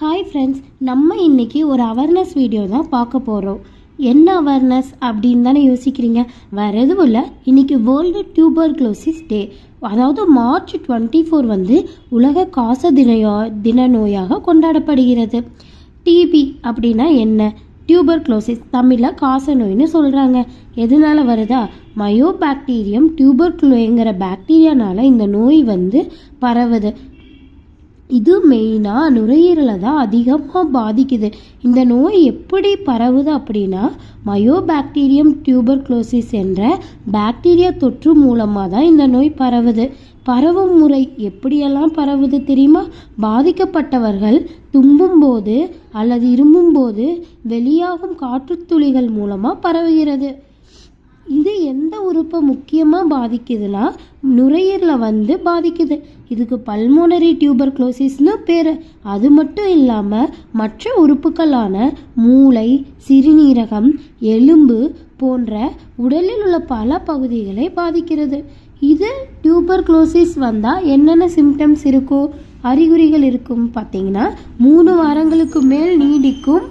Hi friends, நம்ம இன்றைக்கி ஒரு அவேர்னஸ் வீடியோ தான் பார்க்க போகிறோம். என்ன அவேர்னஸ் அப்படின்னு தானே யோசிக்கிறீங்க? வேறு எதுவும் இல்லை, இன்றைக்கி வேர்ல்டு டியூபர்குலோசிஸ் டே, அதாவது மார்ச் 24 வந்து உலக காச தின நோயாக கொண்டாடப்படுகிறது. டிபி அப்படின்னா என்ன? டியூபர்குலோசிஸ் தமிழில் காச நோய்னு சொல்கிறாங்க. எதனால வருதா? மயோபாக்டீரியம் டியூபர்குலோங்கிற பாக்டீரியானால இந்த நோய் வந்து பரவுது. இது மெயினாக நுரையீரலை தான் அதிகமாக பாதிக்குது. இந்த நோய் எப்படி பரவுது அப்படின்னா, மயோபாக்டீரியம் டியூபர்குலோசிஸ் என்ற பாக்டீரியா தொற்று மூலமாக தான் இந்த நோய் பரவுது. பரவும் முறை எப்படியெல்லாம் பரவுது தெரியுமா? பாதிக்கப்பட்டவர்கள் தும்பும்போது அல்லது இருமும்போது வெளியாகும் காற்றுத்துளிகள் மூலமாக பரவுகிறது. இது எந்த உறுப்பை முக்கியமாக பாதிக்குதுன்னா நுரையீரலை வந்து பாதிக்குது. இதுக்கு பல்மோனரி டியூபர்குலோசிஸ்னு பேர். அது மட்டும் இல்லாமல் மற்ற உறுப்புகளான மூளை, சிறுநீரகம், எலும்பு போன்ற உடலில் உள்ள பல பகுதிகளை பாதிக்கிறது. இது டியூபர்குலோசிஸ் வந்தால் என்னென்ன சிம்டம்ஸ் இருக்கும், அறிகுறிகள் இருக்கும் பார்த்தீங்கன்னா, 3 வாரங்களுக்கு மேல் நீடிக்கும்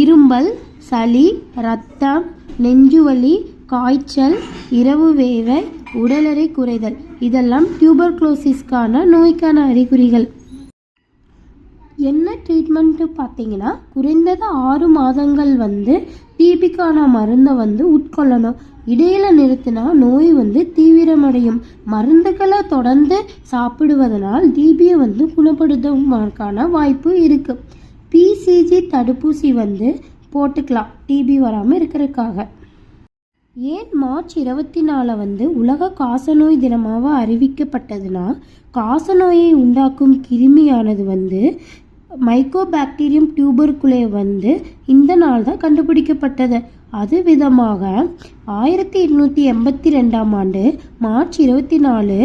இரும்பல், சளி, இரத்தம், நெஞ்சுவலி, காய்ச்சல், இரவு வேவை, உடல் எடை குறைதல், இதெல்லாம் டியூபர்குலோசிஸ்க்கான நோய்க்கான அறிகுறிகள். என்ன ட்ரீட்மெண்ட்டு பார்த்தீங்கன்னா, குறைந்தது 6 மாதங்கள் வந்து டிபிக்கான மருந்தை வந்து உட்கொள்ளணும். இடையில நிறுத்தினா நோய் வந்து தீவிரமடையும். மருந்துகளை தொடர்ந்து சாப்பிடுவதனால் டிபியை வந்து குணப்படுத்துவதற்கான வாய்ப்பு இருக்குது. பிசிஜி தடுப்பூசி வந்து போட்டுக்கலாம் டிபி வராமல் இருக்கிறதுக்காக. ஏன் மார்ச் 24 வந்து உலக காசநோய் தினமாக அறிவிக்கப்பட்டதுன்னா, காசநோயை உண்டாக்கும் கிருமியானது வந்து மைக்கோபாக்டீரியம் டியூபர்குலே வந்து இந்த நாள் தான் கண்டுபிடிக்கப்பட்டது. அது விதமாக 1882ஆம் ஆண்டு மார்ச் 24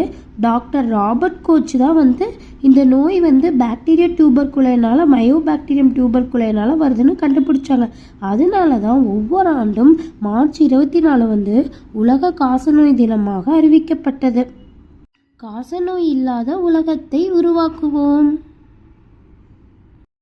டாக்டர் ராபர்ட் கோச் தான் வந்து இந்த நோய் வந்து பாக்டீரியா டியூபர்குலேனால மயோபாக்டீரியம் டியூபர்குலேனால வருதுன்னு கண்டுபிடிச்சாங்க. அதனால தான் ஒவ்வொரு ஆண்டும் மார்ச் 24 வந்து உலக காசநோய் தினமாக அறிவிக்கப்பட்டது. காசநோய் இல்லாத உலகத்தை உருவாக்குவோம்.